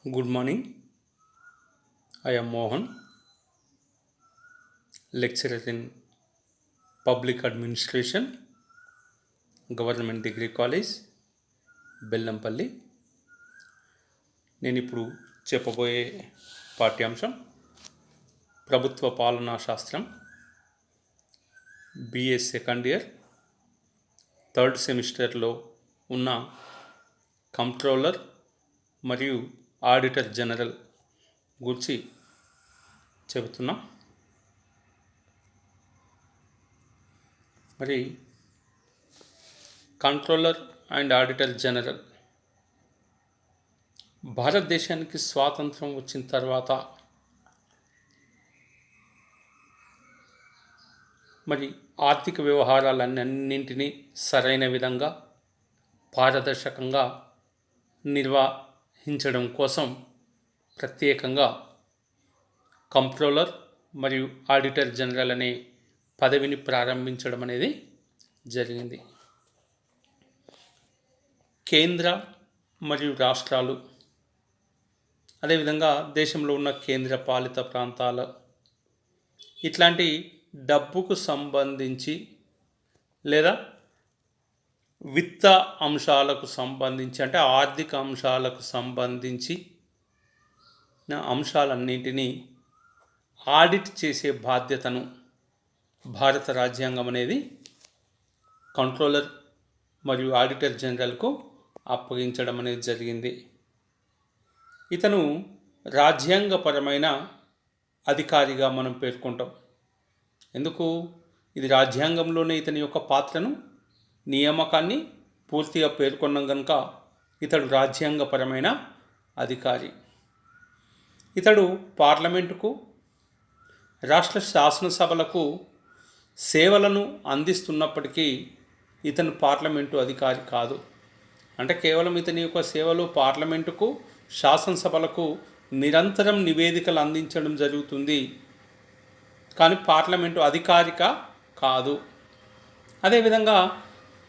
Good morning. I am Mohan, lecturer in Public Administration, Government Degree College, Bellampalli. నేను ఇప్పుడు చెప్పబోయే పాఠ్యాంశం ప్రభుత్వ పాలనా శాస్త్రం, బిఏ సెకండ్ ఇయర్ థర్డ్ సెమిస్టర్లో ఉన్న కంట్రోలర్ మరియు ఆడిటర్ జనరల్ గురించి చెబుతున్నా. మరి కంట్రోలర్ అండ్ ఆడిటర్ జనరల్ భారతదేశానికి స్వాతంత్రం వచ్చిన తర్వాత మరి ఆర్థిక వ్యవహారాలన్నింటినీ సరైన విధంగా పారదర్శకంగా నిర్వహించడం కోసం ప్రత్యేకంగా కంట్రోలర్ మరియు ఆడిటర్ జనరల్ అనే పదవిని ప్రారంభించడం అనేది జరిగింది. కేంద్ర మరియు రాష్ట్రాలు, అదేవిధంగా దేశంలో ఉన్న కేంద్ర పాలిత ప్రాంతాలు ఇట్లాంటి డబ్బుకు సంబంధించి లేదా విత్త అంశాలకు సంబంధించి అంటే ఆర్థిక అంశాలకు సంబంధించి అంశాలన్నింటినీ ఆడిట్ చేసే బాధ్యతను భారత రాజ్యాంగం అనేది కంట్రోలర్ మరియు ఆడిటర్ జనరల్కు అప్పగించడం అనేది జరిగింది. ఇతను రాజ్యాంగపరమైన అధికారిగా మనం పేర్కొంటాం. ఎందుకు? ఇది రాజ్యాంగంలోనే ఇతని యొక్క పాత్రను, నియామకాన్ని పూర్తిగా పేర్కొన్నాం కనుక ఇతడు రాజ్యాంగపరమైన అధికారి. ఇతడు పార్లమెంటుకు, రాష్ట్ర శాసనసభలకు సేవలను అందిస్తున్నప్పటికీ ఇతను పార్లమెంటు అధికారి కాదు. అంటే కేవలం ఇతని యొక్క సేవలు పార్లమెంటుకు, శాసనసభలకు నిరంతరం నివేదికలు అందించడం జరుగుతుంది, కానీ పార్లమెంటు అధికారిక కాదు. అదేవిధంగా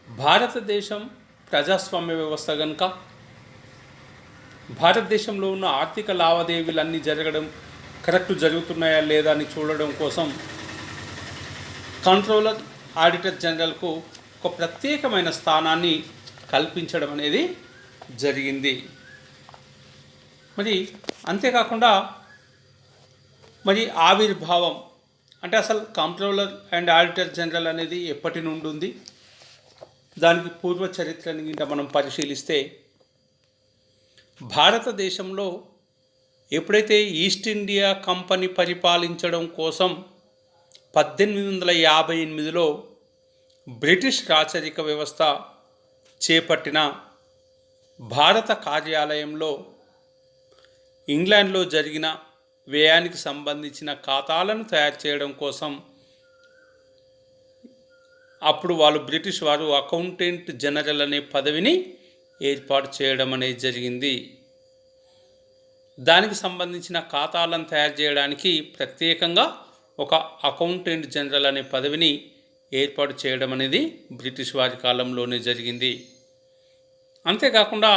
భారతదేశం ప్రజాస్వామ్య వ్యవస్థ కనుక భారతదేశంలో ఉన్న ఆర్థిక లావాదేవీలన్నీ జరగడం కరెక్ట్ జరుగుతున్నాయా లేదా అని చూడడం కోసం కంట్రోలర్ ఆడిటర్ జనరల్కు ఒక ప్రత్యేకమైన స్థానాన్ని కల్పించడం అనేది జరిగింది. మరి అంతేకాకుండా మరి ఆవిర్భావం అంటే అసలు కంట్రోలర్ అండ్ ఆడిటర్ జనరల్ అనేది ఎప్పటి నుండి ఉంది, దానికి పూర్వ చరిత్రని గింట మనం పరిశీలిస్తే భారతదేశంలో ఎప్పుడైతే ఈస్ట్ ఇండియా కంపెనీ పరిపాలించడం కోసం 1858లో బ్రిటిష్ రాచరిక వ్యవస్థ చేపట్టిన భారత కార్యాలయంలో ఇంగ్లాండ్లో జరిగిన వ్యయానికి సంబంధించిన ఖాతాలను తయారు చేయడం కోసం అప్పుడు బ్రిటిష్ వారు అకౌంటెంట్ జనరల్ అనే పదవిని ఏర్పాటు చేయడం అనేది జరిగింది. దానికి సంబంధించిన ఖాతాలను తయారు చేయడానికి ప్రత్యేకంగా ఒక అకౌంటెంట్ జనరల్ అనే పదవిని ఏర్పాటు చేయడం అనేది బ్రిటిష్ వారి కాలంలోనే జరిగింది. అంతేకాకుండా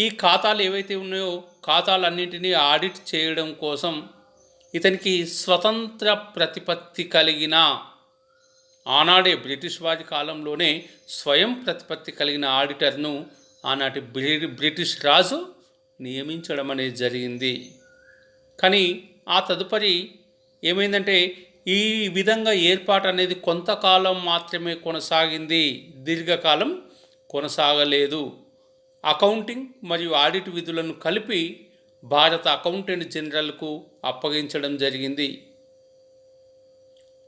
ఈ ఖాతాలు ఏవైతే ఉన్నాయో ఖాతాలన్నింటినీ ఆడిట్ చేయడం కోసం ఇతనికి స్వతంత్ర ప్రతిపత్తి కలిగిన, ఆనాడే బ్రిటిష్ వారి కాలంలోనే స్వయం ప్రతిపత్తి కలిగిన ఆడిటర్ను ఆనాటి బ్రిటిష్ రాజు నియమించడం అనేది జరిగింది. కానీ ఆ తదుపరి ఏమైందంటే ఈ విధంగా ఏర్పాటు అనేది కొంతకాలం మాత్రమే కొనసాగింది, దీర్ఘకాలం కొనసాగలేదు. అకౌంటింగ్ మరియు ఆడిట్ విధులను కలిపి భారత అకౌంటెంట్ జనరల్కు అప్పగించడం జరిగింది.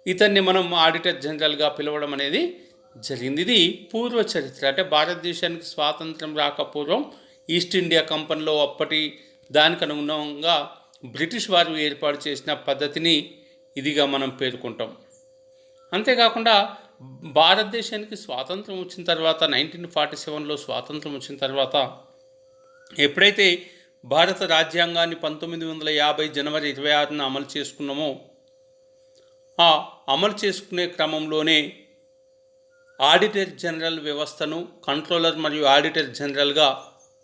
ఇతన్ని మనం ఆడిటర్ జనరల్గా పిలవడం అనేది జరిగింది. ఇది పూర్వ చరిత్ర. అంటే భారతదేశానికి స్వాతంత్రం రాకపూర్వం ఈస్ట్ ఇండియా కంపెనీలో అప్పటి దానికి అనుగుణంగా బ్రిటిష్ వారు ఏర్పాటు చేసిన పద్ధతిని ఇదిగా మనం పేర్కొంటాం. అంతేకాకుండా భారతదేశానికి స్వాతంత్రం వచ్చిన తర్వాత 1947లో స్వాతంత్రం వచ్చిన తర్వాత ఎప్పుడైతే భారత రాజ్యాంగాన్ని 1950 జనవరి 26న అమలు చేసుకున్నామో ఆ అమలు చేసుకునే క్రమంలోనే ఆడిటర్ జనరల్ వ్యవస్థను కంట్రోలర్ మరియు ఆడిటర్ జనరల్గా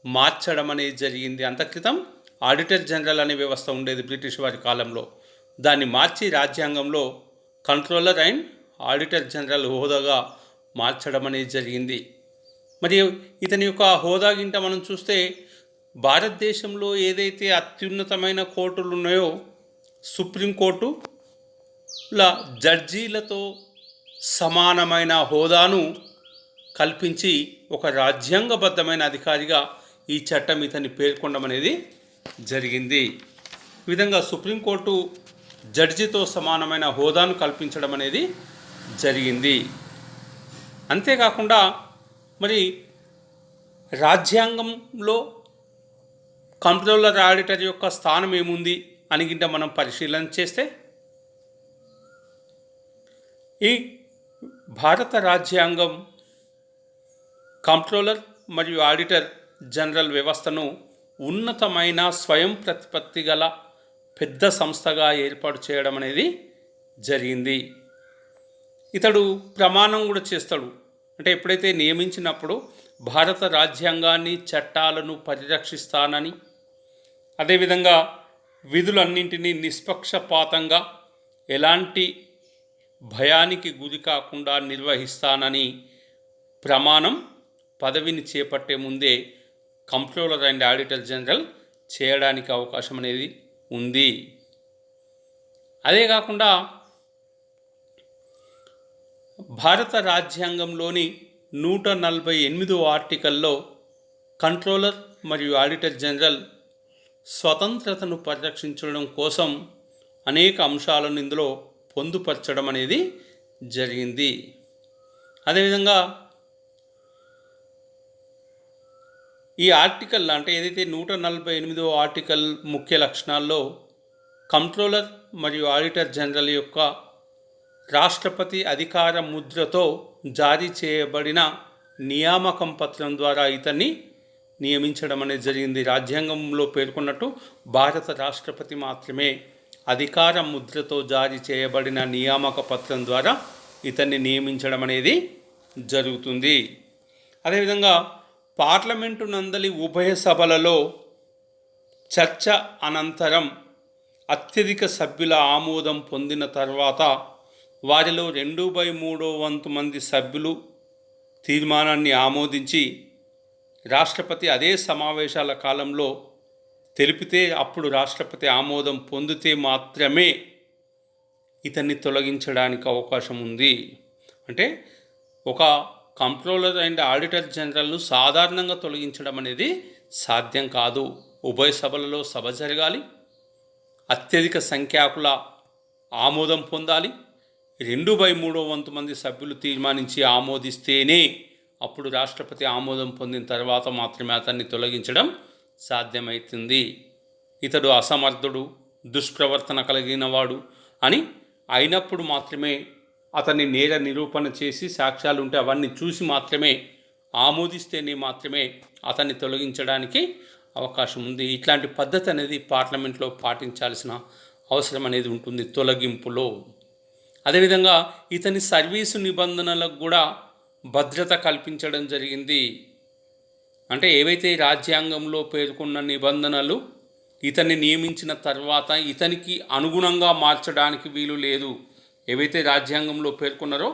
మార్చడం అనేది జరిగింది. అంత క్రితం ఆడిటర్ జనరల్ అనే వ్యవస్థ ఉండేది బ్రిటిష్ వారి కాలంలో. దాన్ని మార్చి రాజ్యాంగంలో కంట్రోలర్ అండ్ ఆడిటర్ జనరల్ హోదాగా మార్చడం అనేది జరిగింది. మరియు ఇతని యొక్క హోదా గింట మనం చూస్తే భారతదేశంలో ఏదైతే అత్యున్నతమైన కోర్టులు ఉన్నాయో సుప్రీంకోర్టుల జడ్జీలతో సమానమైన హోదాను కల్పించి ఒక రాజ్యాంగబద్ధమైన అధికారిగా ఈ చట్టం ఇతన్ని పేర్కొనడం అనేది జరిగింది. ఈ విధంగా సుప్రీంకోర్టు జడ్జితో సమానమైన హోదాను కల్పించడం అనేది జరిగింది. అంతేకాకుండా మరి రాజ్యాంగంలో కంట్రోలర్ ఆడిటర్ యొక్క స్థానం ఏముంది అని గిట్ట మనం పరిశీలన చేస్తే ఈ భారత రాజ్యాంగం కంట్రోలర్ మరియు ఆడిటర్ జనరల్ వ్యవస్థను ఉన్నతమైన స్వయం ప్రతిపత్తి గల పెద్ద సంస్థగా ఏర్పాటు చేయడం అనేది జరిగింది. ఇతడు ప్రమాణం కూడా చేస్తాడు. అంటే ఎప్పుడైతే నియమించినప్పుడు భారత రాజ్యాంగాన్ని చట్టాలను పరిరక్షిస్తానని, అదేవిధంగా విధులన్నింటినీ నిష్పక్షపాతంగా ఎలాంటి భయానికి గురి కాకుండా నిర్వహిస్తానని ప్రమాణం పదవిని చేపట్టే ముందే కంట్రోలర్ అండ్ ఆడిటర్ జనరల్ చేయడానికి అవకాశం అనేది ఉంది. అదే కాకుండా భారత రాజ్యాంగంలోని 148వ ఆర్టికల్లో కంట్రోలర్ మరియు ఆడిటర్ జనరల్ స్వతంత్రతను పరిరక్షించడం కోసం అనేక అంశాలను ఇందులో పొందుపరచడం అనేది జరిగింది. అదేవిధంగా ఈ ఆర్టికల్ అంటే ఏదైతే 148వ ఆర్టికల్ ముఖ్య లక్షణాల్లో కంట్రోలర్ మరియు ఆడిటర్ జనరల్ యొక్క రాష్ట్రపతి అధికార ముద్రతో జారీ చేయబడిన నియామకం పత్రం ద్వారా ఇతన్ని నియమించడం అనేది జరిగింది. రాజ్యాంగంలో పేర్కొన్నట్టు భారత రాష్ట్రపతి మాత్రమే అధికార ముద్రతో జారీ చేయబడిన నియామక పత్రం ద్వారా ఇతన్ని నియమించడం అనేది జరుగుతుంది. అదేవిధంగా పార్లమెంటు నందలి ఉభయ సభలలో చర్చ అనంతరం అత్యధిక సభ్యుల ఆమోదం పొందిన తర్వాత వారిలో 2/3 మంది సభ్యులు తీర్మానాన్ని ఆమోదించి రాష్ట్రపతి అదే సమావేశాల కాలంలో తెలిపితే అప్పుడు రాష్ట్రపతి ఆమోదం పొందితే మాత్రమే ఇతన్ని తొలగించడానికి అవకాశం ఉంది. అంటే ఒక కంట్రోలర్ అండ్ ఆడిటర్ జనరల్ను సాధారణంగా తొలగించడం అనేది సాధ్యం కాదు. ఉభయ సభలలో సభ జరగాలి, అత్యధిక సంఖ్యాకుల ఆమోదం పొందాలి, 2/3 మంది సభ్యులు తీర్మానించి ఆమోదిస్తేనే అప్పుడు రాష్ట్రపతి ఆమోదం పొందిన తర్వాత మాత్రమే అతన్ని తొలగించడం సాధ్యమవుతుంది. ఇతడు అసమర్థుడు, దుష్ప్రవర్తన కలిగినవాడు అని అయినప్పుడు మాత్రమే అతన్ని నేర నిరూపణ చేసి సాక్ష్యాలు ఉంటే అవన్నీ చూసి మాత్రమే ఆమోదిస్తేనే మాత్రమే అతన్ని తొలగించడానికి అవకాశం ఉంది. ఇట్లాంటి పద్ధతి అనేది పార్లమెంట్లో పాటించాల్సిన అవసరం అనేది ఉంటుంది తొలగింపులో. అదేవిధంగా ఇతని సర్వీసు నిబంధనలకు కూడా భద్రత కల్పించడం జరిగింది. అంటే ఏవైతే రాజ్యాంగంలో పేర్కొన్న నిబంధనలు ఇతన్ని నియమించిన తర్వాత ఇతనికి అనుగుణంగా మార్చడానికి వీలు లేదు. ఏవైతే రాజ్యాంగంలో పేర్కొన్నారో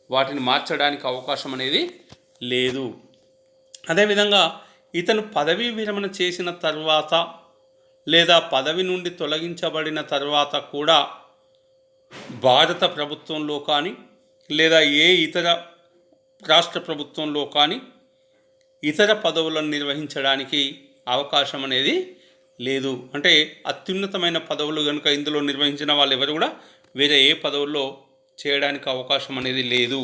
వాటిని మార్చడానికి అవకాశం అనేది లేదు. అదేవిధంగా ఇతను పదవీ విరమణ చేసిన తర్వాత లేదా పదవి నుండి తొలగించబడిన తర్వాత కూడా భారత ప్రభుత్వంలో కానీ లేదా ఏ ఇతర రాష్ట్ర ప్రభుత్వంలో కానీ ఇతర పదవులను నిర్వహించడానికి అవకాశం అనేది లేదు. అంటే అత్యున్నతమైన పదవులు కనుక ఇందులో నిర్వహించిన వాళ్ళు ఎవరు కూడా వేరే ఏ పదవుల్లో చేయడానికి అవకాశం అనేది లేదు.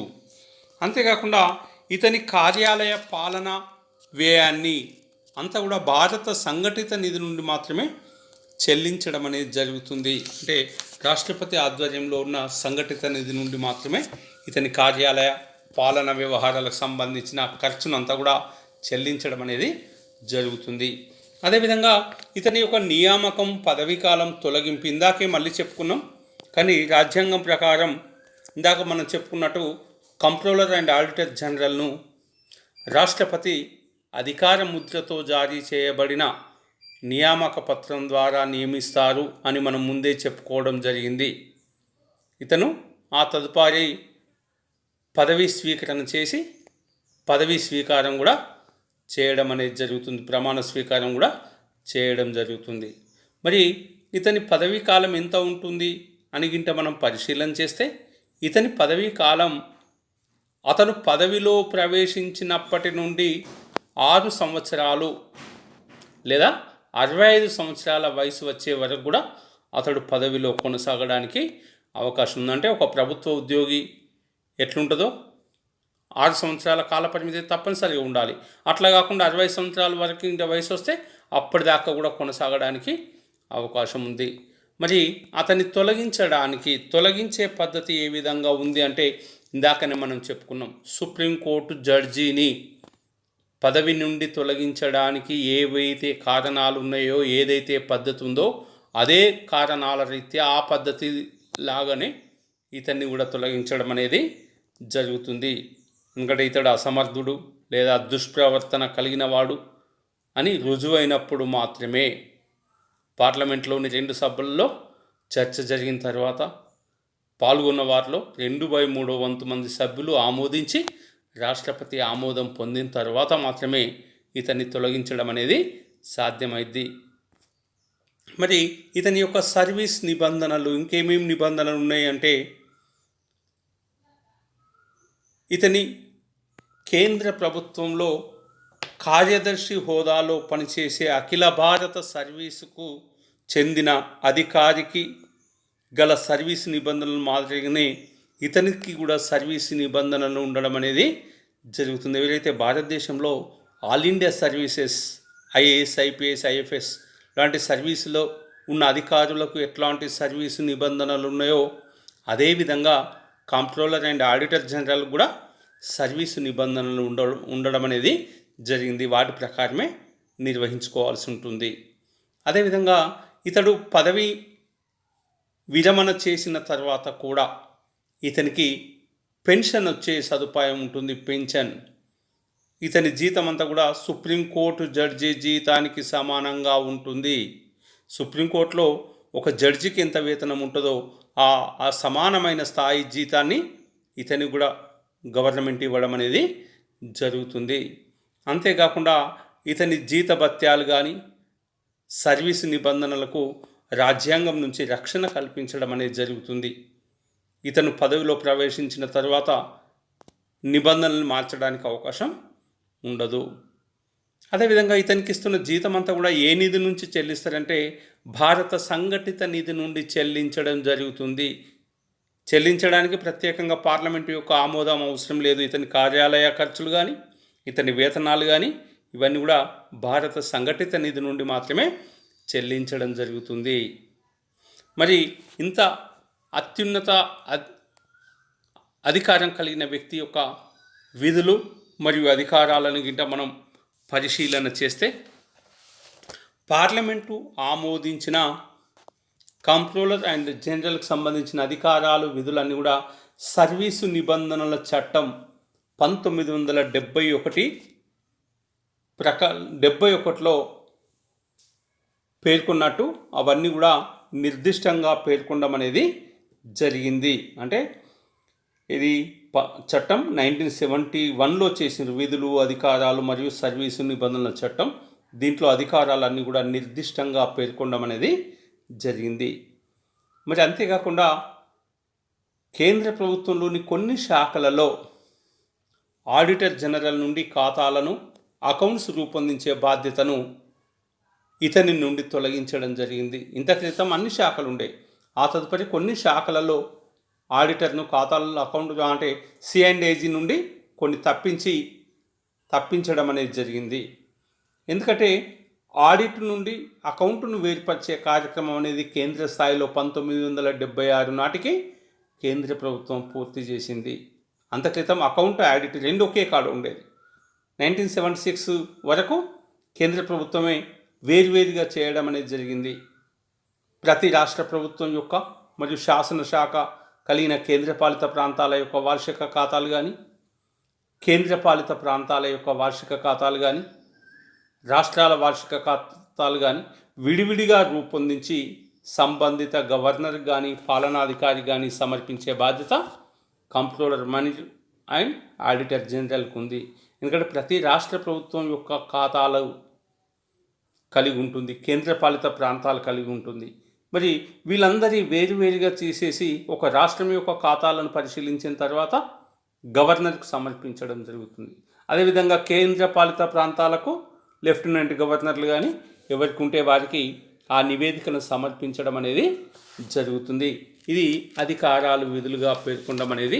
అంతేకాకుండా ఇతని కార్యాలయ పాలన వ్యయాన్ని అంతా కూడా భారత సంఘటిత నిధి నుండి మాత్రమే చెల్లించడం అనేది జరుగుతుంది. అంటే రాష్ట్రపతి ఆధ్వర్యంలో ఉన్న సంఘటిత నిధి నుండి మాత్రమే ఇతని కార్యాలయ పాలన వ్యవహారాలకు సంబంధించిన ఖర్చునంతా కూడా చెల్లించడం అనేది జరుగుతుంది. అదేవిధంగా ఇతని యొక్క నియామకం, పదవీకాలం, తొలగింపు ఇందాకే మళ్ళీ చెప్పుకున్నాం. కానీ రాజ్యాంగం ప్రకారం ఇందాక మనం చెప్పుకున్నట్టు కంట్రోలర్ అండ్ ఆడిటర్ జనరల్ను రాష్ట్రపతి అధికార ముద్రతో జారీ చేయబడిన నియామక పత్రం ద్వారా నియమిస్తారు అని మనం ముందే చెప్పుకోవడం జరిగింది. ఇతను ఆ తదుపరి పదవీ స్వీకరణ చేసి పదవీ స్వీకారం కూడా చేయడం అనేది జరుగుతుంది, ప్రమాణ స్వీకారం కూడా చేయడం జరుగుతుంది. మరి ఇతని పదవీ కాలం ఎంత ఉంటుంది అని గింట మనం పరిశీలన చేస్తే ఇతని పదవీ కాలం అతను పదవిలో ప్రవేశించినప్పటి నుండి 6 సంవత్సరాలు లేదా 65 సంవత్సరాల వయసు వచ్చే వరకు కూడా అతడు పదవిలో కొనసాగడానికి అవకాశం ఉంది. అంటే ఒక ప్రభుత్వ ఉద్యోగి ఎట్లుంటుందో 6 సంవత్సరాల కాలపరిమితి తప్పనిసరిగా ఉండాలి. అట్లా కాకుండా 60 సంవత్సరాల వరకు ఇంకా వయసు వస్తే అప్పటిదాకా కూడా కొనసాగడానికి అవకాశం ఉంది. మరి అతన్ని తొలగించే పద్ధతి ఏ విధంగా ఉంది అంటే ఇందాకనే మనం చెప్పుకున్నాం. సుప్రీంకోర్టు జడ్జిని పదవి నుండి తొలగించడానికి ఏవైతే కారణాలు ఉన్నాయో, ఏదైతే పద్ధతి ఉందో అదే కారణాల రీత్యా ఆ పద్ధతి లాగానే ఇతన్ని కూడా తొలగించడం అనేది జరుగుతుంది. ఎందుకంటే ఇతడు అసమర్థుడు లేదా దుష్ప్రవర్తన కలిగిన వాడు అని రుజువైనప్పుడు మాత్రమే పార్లమెంట్లోని 2 సభల్లో చర్చ జరిగిన తర్వాత పాల్గొన్న వారిలో 2/3 వంతు మంది సభ్యులు ఆమోదించి రాష్ట్రపతి ఆమోదం పొందిన తర్వాత మాత్రమే ఇతన్ని తొలగించడం అనేది సాధ్యమైంది. మరి ఇతని యొక్క సర్వీస్ నిబంధనలు ఇంకేమేమి నిబంధనలు ఉన్నాయి అంటే ఇతని కేంద్ర ప్రభుత్వంలో కార్యదర్శి హోదాలో పనిచేసే అఖిల భారత సర్వీసుకు చెందిన అధికారికి గల సర్వీస్ నిబంధనలు మాదిరిగానే ఇతనికి కూడా సర్వీస్ నిబంధనలు ఉండడం అనేది జరుగుతుంది. ఎవరైతే భారతదేశంలో all India services IAS, IPS, IFS లాంటి సర్వీసులో ఉన్న అధికారులకు ఎట్లాంటి సర్వీసు నిబంధనలు ఉన్నాయో అదేవిధంగా కంట్రోలర్ అండ్ ఆడిటర్ జనరల్ కూడా సర్వీసు నిబంధనలు ఉండడం అనేది జరిగింది. వాటి ప్రకారమే నిర్వహించుకోవాల్సి ఉంటుంది. అదేవిధంగా ఇతడు పదవి విరమణ చేసిన తర్వాత కూడా ఇతనికి పెన్షన్ వచ్చే సదుపాయం ఉంటుంది. పెన్షన్ ఇతని జీతం అంతా కూడా సుప్రీంకోర్టు జడ్జి జీతానికి సమానంగా ఉంటుంది. సుప్రీంకోర్టులో ఒక జడ్జికి ఎంత వేతనం ఉంటుందో ఆ సమానమైన స్థాయి జీతాన్ని ఇతని కూడా గవర్నమెంట్ ఇవ్వడం అనేది జరుగుతుంది. అంతేకాకుండా ఇతని జీతభత్యాలు కానీ సర్వీసు నిబంధనలకు రాజ్యాంగం నుంచి రక్షణ కల్పించడం అనేది జరుగుతుంది. ఇతను పదవిలో ప్రవేశించిన తర్వాత నిబంధనలు మార్చడానికి అవకాశం ఉండదు. అదేవిధంగా ఇతనికి ఇస్తున్న జీతం అంతా కూడా ఏ నిధి నుంచి చెల్లిస్తారంటే భారత సంఘటిత నిధి నుండి చెల్లించడం జరుగుతుంది. చెల్లించడానికి ప్రత్యేకంగా పార్లమెంటు యొక్క ఆమోదం అవసరం లేదు. ఇతని కార్యాలయ ఖర్చులు కానీ ఇతని వేతనాలు కానీ ఇవన్నీ కూడా భారత సంఘటిత నిధి నుండి మాత్రమే చెల్లించడం జరుగుతుంది. మరి ఇంత అత్యున్నత అధికారం కలిగిన వ్యక్తి యొక్క విధులు మరియు అధికారాలను గిట్ట మనం పరిశీలన చేస్తే పార్లమెంటు ఆమోదించిన కంట్రోలర్ అండ్ జనరల్కి సంబంధించిన అధికారాలు విధులన్నీ కూడా సర్వీసు నిబంధనల చట్టం 1971లో పేర్కొన్నట్టు అవన్నీ కూడా నిర్దిష్టంగా పేర్కొనడం అనేది జరిగింది. అంటే ఇది చట్టం 1971లో చేసిన విధులు, అధికారాలు మరియు సర్వీసు నిబంధనల చట్టం. దీంట్లో అధికారాలన్నీ కూడా నిర్దిష్టంగా పేర్కొనడం అనేది జరిగింది. మరి అంతేకాకుండా కేంద్ర ప్రభుత్వంలోని కొన్ని శాఖలలో ఆడిటర్ జనరల్ నుండి ఖాతాలను, అకౌంట్స్ రూపొందించే బాధ్యతను ఇతని నుండి తొలగించడం జరిగింది. ఇంత క్రితం అన్ని శాఖలు ఉండే, ఆ తదుపరి కొన్ని శాఖలలో ఆడిటర్ను ఖాతాలలో అకౌంట్ అంటే C&AG నుండి కొన్ని తప్పించడం అనేది జరిగింది. ఎందుకంటే ఆడిట్ నుండి అకౌంట్ను వేరుపరిచే కార్యక్రమం అనేది కేంద్ర స్థాయిలో 1976 నాటికి కేంద్ర ప్రభుత్వం పూర్తి చేసింది. అంత క్రితం అకౌంట్, ఆడిట్ రెండు ఒకే కాడ ఉండేది. 1976 వరకు కేంద్ర ప్రభుత్వమే వేర్వేరుగా చేయడం అనేది జరిగింది. ప్రతి రాష్ట్ర ప్రభుత్వం యొక్క మరియు శాసనశాఖ కలిగిన కేంద్రపాలిత ప్రాంతాల యొక్క వార్షిక ఖాతాలు కానీ, కేంద్రపాలిత ప్రాంతాల యొక్క వార్షిక ఖాతాలు కానీ, రాష్ట్రాల వార్షిక ఖాతాలు కానీ విడివిడిగా రూపొందించి సంబంధిత గవర్నర్ కానీ పాలనాధికారి కానీ సమర్పించే బాధ్యత కంప్ట్రోలర్ మనీ అండ్ ఆడిటర్ జనరల్కి ఉంది. ఎందుకంటే ప్రతి రాష్ట్ర ప్రభుత్వం యొక్క ఖాతాలు కలిగి ఉంటుంది, కేంద్రపాలిత ప్రాంతాలు కలిగి ఉంటుంది. మరి వీళ్ళందరి వేరువేరుగా తీసేసి ఒక రాష్ట్రం యొక్క ఖాతాలను పరిశీలించిన తర్వాత గవర్నర్కు సమర్పించడం జరుగుతుంది. అదేవిధంగా కేంద్రపాలిత ప్రాంతాలకు లెఫ్టినెంట్ గవర్నర్లు కానీ ఎవరికి ఉంటే వారికి ఆ నివేదికను సమర్పించడం అనేది జరుగుతుంది. ఇది అధికారాలు విధులుగా పేర్కొనడం అనేది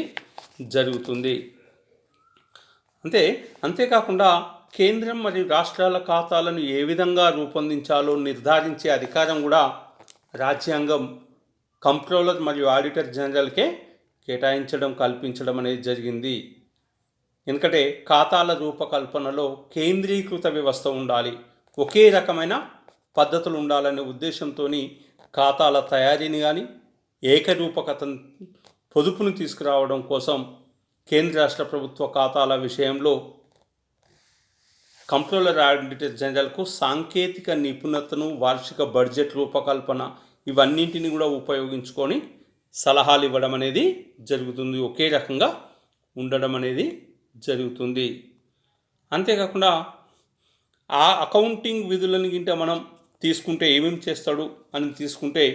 జరుగుతుంది. అంతేకాకుండా కేంద్రం మరియు రాష్ట్రాల ఖాతాలను ఏ విధంగా రూపొందించాలో నిర్ధారించే అధికారం కూడా రాజ్యాంగం కంప్ట్రోలర్ మరియు ఆడిటర్ జనరల్కే కల్పించడం అనేది జరిగింది. ఎందుకంటే ఖాతాల రూపకల్పనలో కేంద్రీకృత వ్యవస్థ ఉండాలి, ఒకే రకమైన పద్ధతులు ఉండాలనే ఉద్దేశంతో ఖాతాల తయారీని కానీ ఏకరూపకత పొదుపును తీసుకురావడం కోసం కేంద్ర రాష్ట్ర ప్రభుత్వ ఖాతాల విషయంలో కంప్ట్రోలర్ ఆడిటర్ జనరల్కు సాంకేతిక నిపుణతను, వార్షిక బడ్జెట్ రూపకల్పన ఇవన్నింటిని కూడా ఉపయోగించుకొని సలహాలు ఇవ్వడం అనేది జరుగుతుంది, ఒకే రకంగా ఉండడం అనేది జరుగుతుంది. అంతేకాకుండా ఆ అకౌంటింగ్ విధులను గింట మనం తీసుకుంటే ఏమేమి చేస్తాడు అని తీసుకుంటే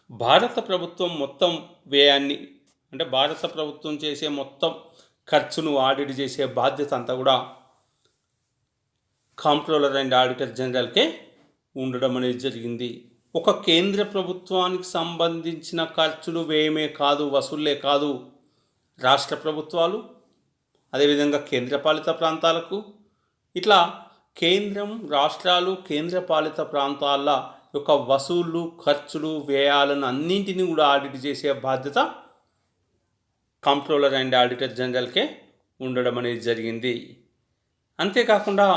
భారత ప్రభుత్వం మొత్తం వ్యయాన్ని అంటే భారత ప్రభుత్వం చేసే మొత్తం ఖర్చును ఆడిట్ చేసే బాధ్యత అంతా కూడా కంప్ట్రోలర్ అండ్ ఆడిటర్ జనరల్కే ఉండడం అనేది జరిగింది. ఒక కేంద్ర ప్రభుత్వానికి సంబంధించిన ఖర్చులు వ్యయమే కాదు, వసూళ్లే కాదు, రాష్ట్ర ప్రభుత్వాలు అదేవిధంగా కేంద్రపాలిత ప్రాంతాలకు ఇట్లా కేంద్రం, రాష్ట్రాలు, కేంద్రపాలిత ప్రాంతాల యొక్క వసూళ్ళు, ఖర్చులు, వ్యయాలను అన్నింటినీ కూడా ఆడిట్ చేసే బాధ్యత కంప్ట్రోలర్ అండ్ ఆడిటర్ జనరల్కే ఉండడం అనేది జరిగింది. అంతేకాకుండా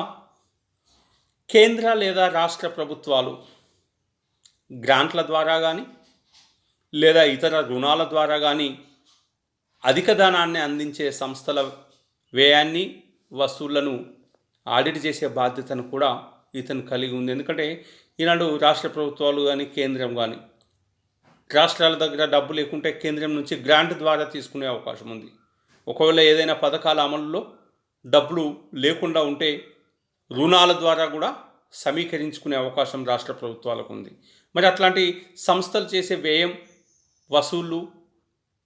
కేంద్ర లేదా రాష్ట్ర ప్రభుత్వాలు గ్రాంట్ల ద్వారా కానీ లేదా ఇతర రుణాల ద్వారా కానీ అధిక ధనాన్ని అందించే సంస్థల వ్యయాన్ని, వసూళ్లను ఆడిట్ చేసే బాధ్యతను కూడా ఇతను కలిగి ఉంది. ఎందుకంటే ఈనాడు రాష్ట్ర ప్రభుత్వాలు కానీ కేంద్రం కానీ రాష్ట్రాల దగ్గర డబ్బు లేకుంటే కేంద్రం నుంచి గ్రాంట్ ద్వారా తీసుకునే అవకాశం ఉంది. ఒకవేళ ఏదైనా పథకాల అమలులో డబ్బులు లేకుండా ఉంటే రుణాల ద్వారా కూడా సమీకరించుకునే అవకాశం రాష్ట్ర ప్రభుత్వాలకు ఉంది. మరి అట్లాంటి సంస్థలు చేసే వ్యయం, వసూళ్ళు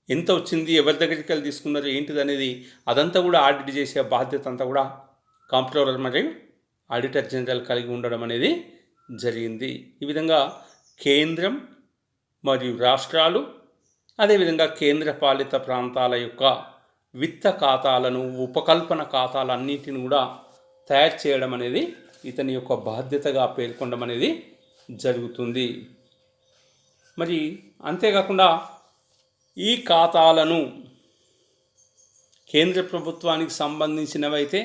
ఎంత వచ్చింది, ఎవరి దగ్గరికి వెళ్ళి తీసుకున్నారు, ఏంటిది అనేది అదంతా కూడా ఆడిట్ చేసే బాధ్యత అంతా కూడా కంప్ట్రోలర్ మరియు ఆడిటర్ జనరల్ కలిగి ఉండడం అనేది జరిగింది. ఈ విధంగా కేంద్రం మరియు రాష్ట్రాలు అదేవిధంగా కేంద్రపాలిత ప్రాంతాల యొక్క విత్త ఖాతాలను, ఉపకల్పన ఖాతాలన్నింటిని కూడా తయారు చేయడం అనేది ఇతని యొక్క బాధ్యతగా పేర్కొనడం అనేది జరుగుతుంది. మరి అంతేకాకుండా ఈ ఖాతాలను కేంద్ర ప్రభుత్వానికి సంబంధించినవైతే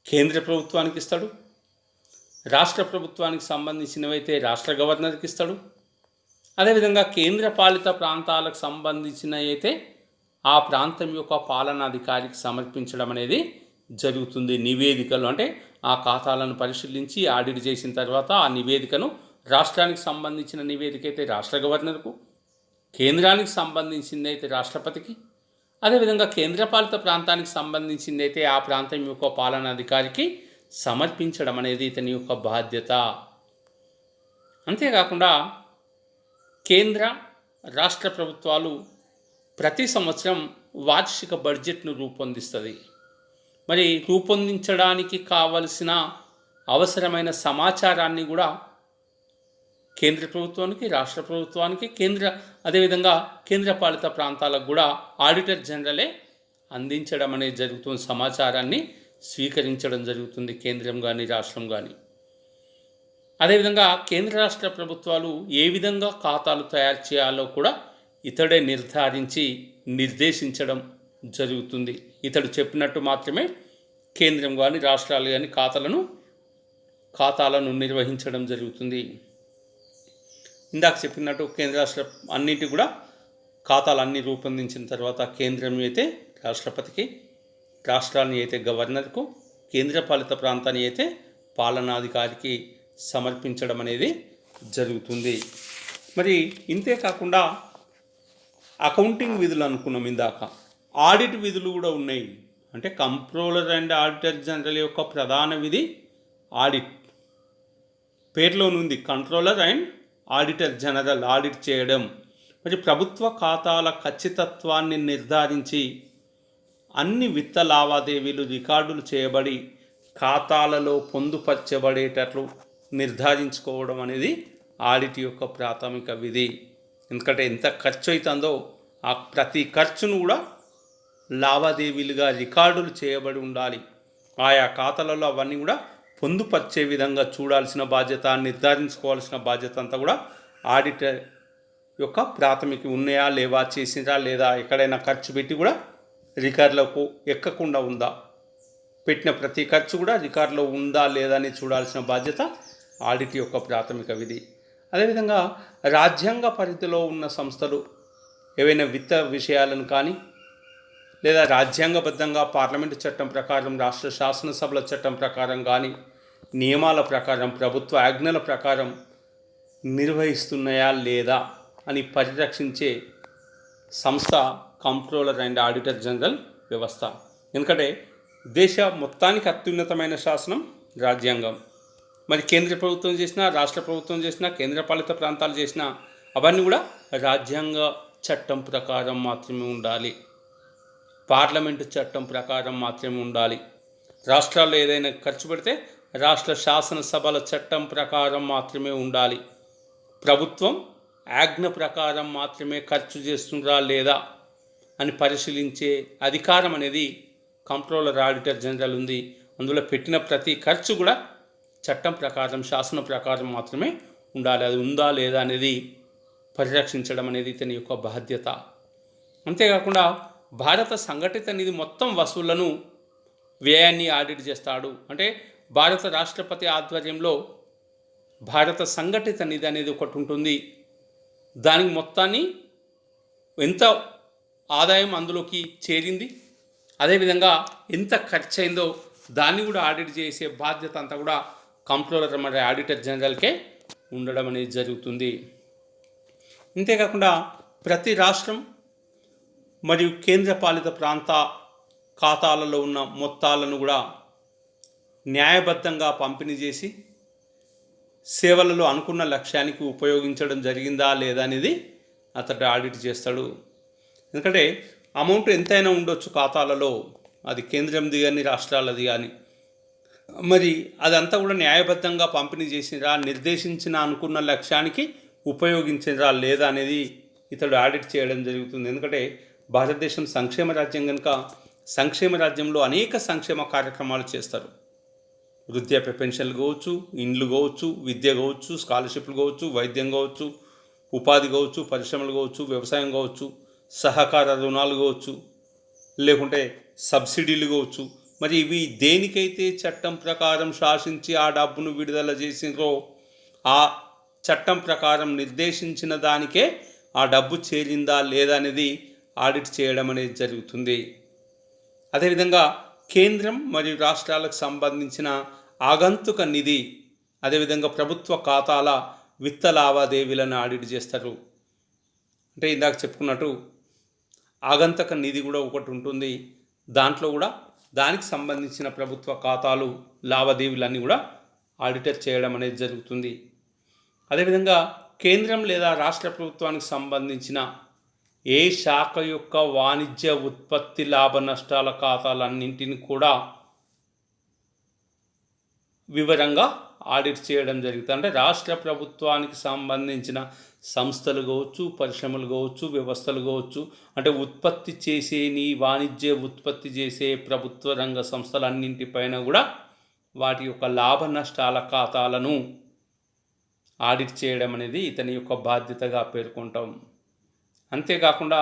కేంద్ర ప్రభుత్వానికి ఇస్తాడు, రాష్ట్ర ప్రభుత్వానికి సంబంధించినవైతే రాష్ట్ర గవర్నర్కి ఇస్తాడు, అదేవిధంగా కేంద్ర పాలిత ప్రాంతాలకు సంబంధించిన అయితే ఆ ప్రాంతం యొక్క పాలనాధికారికి సమర్పించడం అనేది జరుగుతుంది. నివేదికలు అంటే ఆ ఖాతాలను పరిశీలించి ఆడిట్ చేసిన తర్వాత ఆ నివేదికను రాష్ట్రానికి సంబంధించిన నివేదిక అయితే రాష్ట్ర గవర్నర్కు, కేంద్రానికి సంబంధించింది అయితే రాష్ట్రపతికి, అదేవిధంగా కేంద్రపాలిత ప్రాంతానికి సంబంధించింది అయితే ఆ ప్రాంతం యొక్క పాలనాధికారికి సమర్పించడం అనేది ఇతని యొక్క బాధ్యత. అంతేకాకుండా కేంద్ర, రాష్ట్ర ప్రభుత్వాలు ప్రతి సంవత్సరం వార్షిక బడ్జెట్ను రూపొందిస్తుంది. మరి రూపొందించడానికి కావలసిన అవసరమైన సమాచారాన్ని కూడా కేంద్ర ప్రభుత్వానికి, రాష్ట్ర ప్రభుత్వానికి, అదేవిధంగా కేంద్రపాలిత ప్రాంతాలకు కూడా ఆడిటర్ జనరలే అందించడం అనేది జరుగుతుంది, సమాచారాన్ని స్వీకరించడం జరుగుతుంది కేంద్రం కానీ రాష్ట్రం కానీ. అదేవిధంగా కేంద్ర రాష్ట్ర ప్రభుత్వాలు ఏ విధంగా ఖాతాలు తయారు చేయాలో కూడా ఇతడే నిర్దేశించడం జరుగుతుంది. ఇతడు చెప్పినట్టు మాత్రమే కేంద్రం కానీ రాష్ట్రాలు కానీ ఖాతాలను నిర్వహించడం జరుగుతుంది. ఇందాక చెప్పినట్టు కేంద్ర రాష్ట్ర అన్నిటి కూడా ఖాతాలన్నీ రూపొందించిన తర్వాత కేంద్రం అయితే రాష్ట్రపతికి, రాష్ట్రాన్ని అయితే గవర్నర్కు, కేంద్రపాలిత ప్రాంతాన్ని అయితే పాలనాధికారికి సమర్పించడం అనేది జరుగుతుంది. మరి ఇంతే కాకుండా అకౌంటింగ్ విధులు అనుకున్నాం ఇందాక, ఆడిట్ విధులు కూడా ఉన్నాయి. అంటే కంట్రోలర్ అండ్ ఆడిటర్ జనరల్ యొక్క ప్రధాన విధి ఆడిట్. పేర్లోనుంది controller and auditor general, audit చేయడం. మరి ప్రభుత్వ ఖాతాల ఖచ్చితత్వాన్ని నిర్ధారించి అన్ని విత్త లావాదేవీలు రికార్డులు చేయబడి ఖాతాలలో పొందుపరచబడేటట్లు నిర్ధారించుకోవడం అనేది ఆడిట్ యొక్క ప్రాథమిక విధి. ఎందుకంటే ఎంత ఖర్చు అవుతుందో ఆ ప్రతి ఖర్చును కూడా లావాదేవీలుగా రికార్డులు చేయబడి ఉండాలి. ఆయా ఖాతాలలో అవన్నీ కూడా పొందుపరిచే విధంగా చూడాల్సిన బాధ్యత, నిర్ధారించుకోవాల్సిన బాధ్యత అంతా కూడా ఆడిటర్ యొక్క ప్రాథమిక ఉన్నాయా లేవా, చేసినరా లేదా, ఎక్కడైనా ఖర్చు పెట్టి కూడా రికార్డులకు ఎక్కకుండా ఉందా, పెట్టిన ప్రతి ఖర్చు కూడా రికార్డులో ఉందా లేదా అని చూడాల్సిన బాధ్యత ఆడిట్ యొక్క ప్రాథమిక విధి. అదేవిధంగా రాజ్యాంగ పరిధిలో ఉన్న సంస్థలు ఏవైనా విత్త విషయాలను కానీ లేదా రాజ్యాంగబద్ధంగా పార్లమెంటు చట్టం ప్రకారం, రాష్ట్ర శాసనసభల చట్టం ప్రకారం కానీ, నియమాల ప్రకారం, ప్రభుత్వ ఆజ్ఞల ప్రకారం నిర్వహిస్తున్నాయా లేదా అని పరిరక్షించే సంస్థ కంట్రోలర్ అండ్ ఆడిటర్ జనరల్ వ్యవస్థ. ఎందుకంటే దేశ మొత్తానికి అత్యున్నతమైన శాసనం రాజ్యాంగం. మరి కేంద్ర ప్రభుత్వం చేసినా, రాష్ట్ర ప్రభుత్వం చేసినా, కేంద్రపాలిత ప్రాంతాలు చేసినా అవన్నీ కూడా రాజ్యాంగ చట్టం ప్రకారం మాత్రమే ఉండాలి, పార్లమెంటు చట్టం ప్రకారం మాత్రమే ఉండాలి. రాష్ట్రాల్లో ఏదైనా ఖర్చు పెడితే రాష్ట్ర శాసనసభల చట్టం ప్రకారం మాత్రమే ఉండాలి. ప్రభుత్వం ఆజ్ఞ ప్రకారం మాత్రమే ఖర్చు చేస్తుందా లేదా అని పరిశీలించే అధికారం అనేది కంట్రోలర్ ఆడిటర్ జనరల్ ఉంది. అందులో పెట్టిన ప్రతి ఖర్చు కూడా చట్టం ప్రకారం, శాసన ప్రకారం మాత్రమే ఉండాలి. అది ఉందా లేదా అనేది పరిరక్షించడం అనేది ఇతని యొక్క బాధ్యత. అంతేకాకుండా భారత సంఘటిత నిధి మొత్తం వసూళ్లను, వ్యయాన్ని ఆడిట్ చేస్తాడు. అంటే భారత రాష్ట్రపతి ఆధ్వర్యంలో భారత సంఘటిత నిధి అనేది ఒకటి ఉంటుంది. దానికి మొత్తాన్ని ఎంత ఆదాయం అందులోకి చేరింది, అదేవిధంగా ఎంత ఖర్చు అయిందో దాన్ని కూడా ఆడిట్ చేసే బాధ్యత అంతా కూడా కంట్రోలర్ మరియు ఆడిటర్ జనరల్కే ఉండడం అనేది జరుగుతుంది. అంతేకాకుండా ప్రతి రాష్ట్రం మరియు కేంద్రపాలిత ప్రాంత ఖాతాలలో ఉన్న మొత్తాలను కూడా న్యాయబద్ధంగా పంపిణీ చేసి సేవలలో అనుకున్న లక్ష్యానికి ఉపయోగించడం జరిగిందా లేదా అనేది అతడు ఆడిట్ చేస్తాడు. ఎందుకంటే అమౌంట్ ఎంతైనా ఉండొచ్చు ఖాతాలలో, అది కేంద్రంది కానీ రాష్ట్రాలది కానీ, మరి అదంతా కూడా న్యాయబద్ధంగా పంపిణీ చేసినరా, నిర్దేశించిన అనుకున్న లక్ష్యానికి ఉపయోగించినరా లేదా అనేది ఇతడు ఆడిట్ చేయడం జరుగుతుంది. ఎందుకంటే భారతదేశం సంక్షేమ రాజ్యం కనుక సంక్షేమ రాజ్యంలో అనేక సంక్షేమ కార్యక్రమాలు చేస్తారు. వృద్ధాప్య పెన్షన్లు కావచ్చు, ఇండ్లు కావచ్చు, విద్య కావచ్చు, స్కాలర్షిప్లు కావచ్చు, వైద్యం కావచ్చు, ఉపాధి కావచ్చు, పరిశ్రమలు కావచ్చు, వ్యవసాయం కావచ్చు, సహకార రుణాలు కావచ్చు, లేకుంటే సబ్సిడీలు కావచ్చు. మరి ఇవి దేనికైతే చట్టం ప్రకారం శాసించి ఆ డబ్బును విడుదల చేసినో ఆ చట్టం ప్రకారం నిర్దేశించిన దానికే ఆ డబ్బు చేరిందా లేదా అనేది ఆడిట్ చేయడం అనేది జరుగుతుంది. అదేవిధంగా కేంద్రం మరియు రాష్ట్రాలకు సంబంధించిన ఆగంతుక నిధి, అదేవిధంగా ప్రభుత్వ ఖాతాల విత్త లావాదేవీలను ఆడిట్ చేస్తారు. అంటే ఇందాక చెప్పుకున్నట్టు ఆగంతక నిధి కూడా ఒకటి ఉంటుంది. దాంట్లో కూడా దానికి సంబంధించిన ప్రభుత్వ ఖాతాలు, లావాదేవీలన్నీ కూడా ఆడిటర్ చేయడం అనేది జరుగుతుంది. అదేవిధంగా కేంద్రం లేదా రాష్ట్ర ప్రభుత్వానికి సంబంధించిన ఏ శాఖ యొక్క వాణిజ్య, ఉత్పత్తి, లాభ నష్టాల ఖాతాలన్నింటినీ కూడా వివరంగా ఆడిట్ చేయడం జరుగుతుంది. అంటే రాష్ట్ర ప్రభుత్వానికి సంబంధించిన సంస్థలు కావచ్చు, పరిశ్రమలు కావచ్చు, వ్యవస్థలు కావచ్చు, అంటే ఉత్పత్తి చేసే వాణిజ్య ఉత్పత్తి చేసే ప్రభుత్వ రంగ సంస్థలన్నింటిపైన కూడా వాటి యొక్క లాభ నష్టాల ఖాతాలను ఆడిట్ చేయడం అనేది ఇతని యొక్క బాధ్యతగా పేర్కొంటాం. అంతేకాకుండా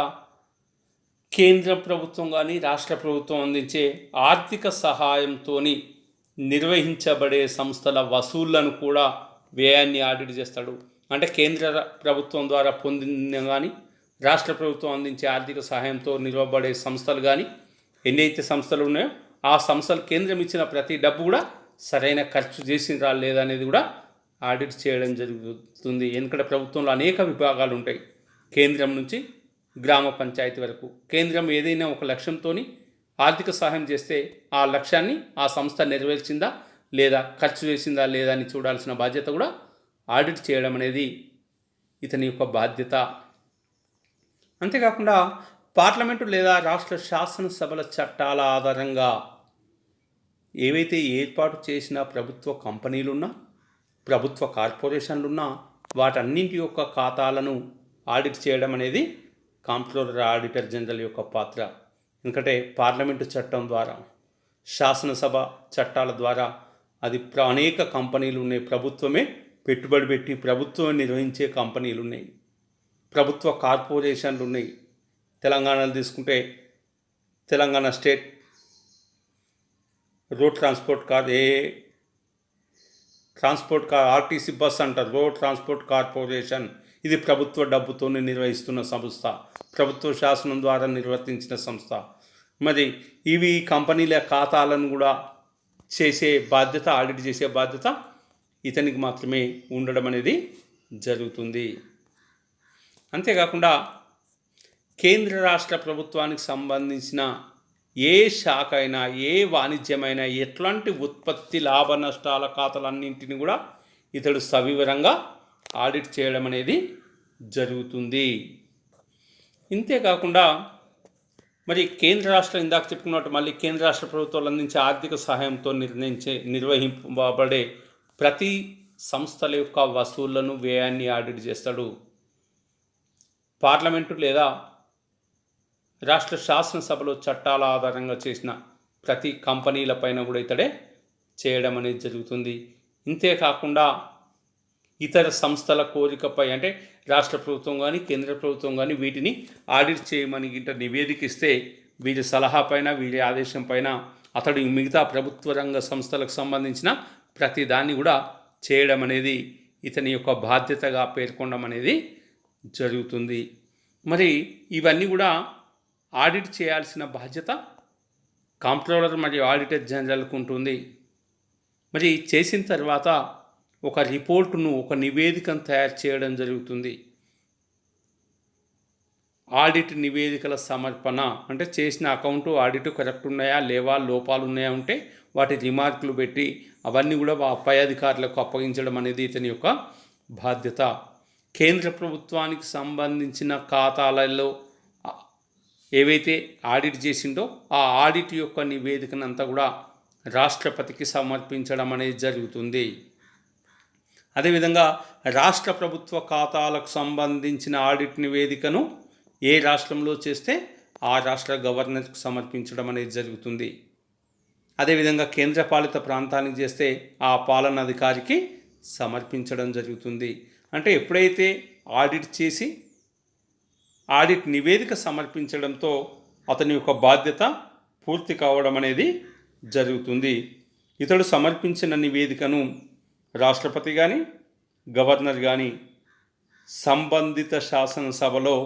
కేంద్ర ప్రభుత్వం కానీ రాష్ట్ర ప్రభుత్వం అందించే ఆర్థిక సహాయంతో నిర్వహించబడే సంస్థల వసూళ్లను కూడా వ్యయాన్ని ఆడిట్ చేస్తాడు. అంటే కేంద్ర ప్రభుత్వం ద్వారా పొందిన కానీ రాష్ట్ర ప్రభుత్వం అందించే ఆర్థిక సహాయంతో నిర్వహించబడే సంస్థలు కానీ ఎన్నైతే సంస్థలు ఉన్నాయో ఆ సంస్థలు కేంద్రం ఇచ్చిన ప్రతి డబ్బు కూడా సరైన ఖర్చు చేసిండ్రా లేదా అనేది కూడా ఆడిట్ చేయడం జరుగుతుంది. ఎందుకంటే ప్రభుత్వంలో అనేక విభాగాలు ఉంటాయి. కేంద్రం నుంచి గ్రామ పంచాయతీ వరకు కేంద్రం ఏదైనా ఒక లక్ష్యంతో ఆర్థిక సహాయం చేస్తే ఆ లక్ష్యాన్ని ఆ సంస్థ నెరవేర్చిందా లేదా ఖర్చు చేసిందా లేదా అని చూడాల్సిన బాధ్యత కూడా ఆడిట్ చేయడం అనేది ఇతని యొక్క బాధ్యత. అంతేకాకుండా పార్లమెంటు లేదా రాష్ట్ర శాసనసభల చట్టాల ఆధారంగా ఏవైతే ఏర్పాటు చేసిన ప్రభుత్వ కంపెనీలున్నా ప్రభుత్వ కార్పొరేషన్లున్నా వాటన్నింటి యొక్క ఖాతాలను ఆడిట్ చేయడం అనేది కాంప్ట్రోలర్ ఆడిటర్ జనరల్ యొక్క పాత్ర. ఎందుకంటే పార్లమెంటు చట్టం ద్వారా శాసనసభ చట్టాల ద్వారా అది అనేక కంపెనీలు ఉన్నాయి. ప్రభుత్వమే పెట్టుబడి పెట్టి ప్రభుత్వం నిర్వహించే కంపెనీలు ఉన్నాయి, ప్రభుత్వ కార్పొరేషన్లు ఉన్నాయి. తెలంగాణలో తీసుకుంటే Telangana state road transport RTC bus అంటారు, రోడ్ ట్రాన్స్పోర్ట్ కార్పొరేషన్. ఇది ప్రభుత్వ డబ్బుతో నిర్వహిస్తున్న సంస్థ, ప్రభుత్వ శాసనం ద్వారా నిర్వర్తించిన సంస్థ. మరి ఇవి కంపెనీల ఖాతాలను కూడా చేసే బాధ్యత, ఆడిట్ చేసే బాధ్యత ఇతనికి మాత్రమే ఉండడం అనేది జరుగుతుంది. అంతేకాకుండా కేంద్ర రాష్ట్ర ప్రభుత్వానికి సంబంధించిన ఏ శాఖ అయినా ఏ వాణిజ్యమైనా ఎట్లాంటి ఉత్పత్తి లాభ నష్టాల ఖాతాలన్నింటినీ కూడా ఇతడు సవివరంగా ఆడిట్ చేయడం అనేది జరుగుతుంది. ఇంతేకాకుండా మరి కేంద్ర రాష్ట్రం ఇందాక చెప్పుకున్నట్టు మళ్ళీ కేంద్ర రాష్ట్ర ప్రభుత్వాలు అందించే ఆర్థిక సహాయంతో నిర్వహింపబడే ప్రతి సంస్థల యొక్క వసూళ్లను వ్యయాన్ని ఆడిట్ చేస్తాడు. పార్లమెంటు లేదా రాష్ట్ర శాసనసభలో చట్టాల ఆధారంగా చేసిన ప్రతి కంపెనీలపైన కూడా ఇతడే చేయడం అనేది జరుగుతుంది. ఇంతేకాకుండా ఇతర సంస్థల కోరికపై అంటే రాష్ట్ర ప్రభుత్వం కానీ కేంద్ర ప్రభుత్వం కానీ వీటిని ఆడిట్ చేయమని నివేదిక ఇస్తే వీరి సలహా పైన వీరి ఆదేశం పైన అతడు మిగతా ప్రభుత్వ రంగ సంస్థలకు సంబంధించిన ప్రతి దాన్ని కూడా చేయడం అనేది ఇతని యొక్క బాధ్యతగా పేర్కొనడం అనేది జరుగుతుంది. మరి ఇవన్నీ కూడా ఆడిట్ చేయాల్సిన బాధ్యత కాంప్ట్రోలర్ మరియు ఆడిటర్ జనరల్కు ఉంటుంది. మరి చేసిన తర్వాత ఒక రిపోర్టును, ఒక నివేదికను తయారు చేయడం జరుగుతుంది. ఆడిట్ నివేదికల సమర్పణ అంటే చేసిన అకౌంటు ఆడిట్ కరెక్ట్ ఉన్నాయా లేవా, లోపాలు ఉన్నాయా ఉంటే వాటి రిమార్కులు పెట్టి అవన్నీ కూడా పై అధికారులకు అప్పగించడం అనేది ఇతని యొక్క బాధ్యత. కేంద్ర ప్రభుత్వానికి సంబంధించిన ఖాతాలలో ఏవైతే ఆడిట్ చేసిండో ఆ ఆడిట్ యొక్క నివేదికనంతా కూడా రాష్ట్రపతికి సమర్పించడం అనేది జరుగుతుంది. అదేవిధంగా రాష్ట్ర ప్రభుత్వ ఖాతాలకు సంబంధించిన ఆడిట్ నివేదికను ఏ రాష్ట్రంలో చేస్తే ఆ రాష్ట్ర గవర్నర్కు సమర్పించడం అనేది జరుగుతుంది. అదేవిధంగా కేంద్రపాలిత ప్రాంతానికి చేస్తే ఆ పాలనాధికారికి సమర్పించడం జరుగుతుంది. అంటే ఎప్పుడైతే ఆడిట్ చేసి ఆడిట్ నివేదిక సమర్పించడంతో అతని యొక్క బాధ్యత పూర్తి కావడం అనేది జరుగుతుంది. ఇతడు సమర్పించిన నివేదికను రాష్ట్రపతి కానీ గవర్నర్ కానీ సంబంధిత శాసనసభలో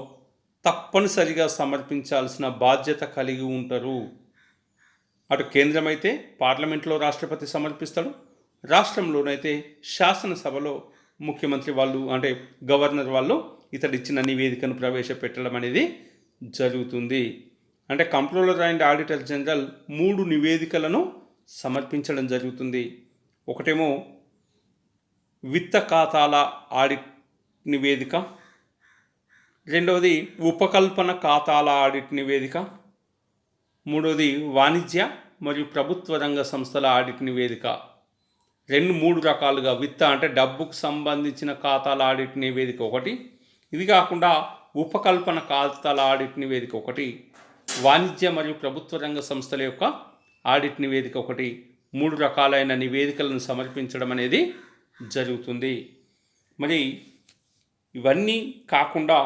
తప్పనిసరిగా సమర్పించాల్సిన బాధ్యత కలిగి ఉంటారు. అటు కేంద్రమైతే పార్లమెంట్లో రాష్ట్రపతి సమర్పిస్తాడు, రాష్ట్రంలోనైతే శాసనసభలో ముఖ్యమంత్రి వాళ్ళు అంటే గవర్నర్ వాళ్ళు ఇతడిచ్చిన నివేదికను ప్రవేశపెట్టడం అనేది జరుగుతుంది. అంటే కంప్ట్రోలర్ అండ్ ఆడిటర్ జనరల్ 3 నివేదికలను సమర్పించడం జరుగుతుంది. ఒకటేమో విత్త ఖాతాల ఆడిట్ నివేదిక, రెండవది ఉపకల్పన ఖాతాల ఆడిట్ నివేదిక, మూడవది వాణిజ్య మరియు ప్రభుత్వ రంగ సంస్థల ఆడిట్ నివేదిక. 3 రకాలుగా విత్త అంటే డబ్బుకు సంబంధించిన ఖాతాల ఆడిట్ నివేదిక ఒకటి, ఇది కాకుండా ఉపకల్పన ఖాతాల ఆడిట్ నివేదిక ఒకటి, వాణిజ్య మరియు ప్రభుత్వ రంగ సంస్థల యొక్క ఆడిట్ నివేదిక ఒకటి, 3 రకాలైన నివేదికలను సమర్పించడం అనేది జరుగుతుంది. మరి ఇవన్నీ కాకుండా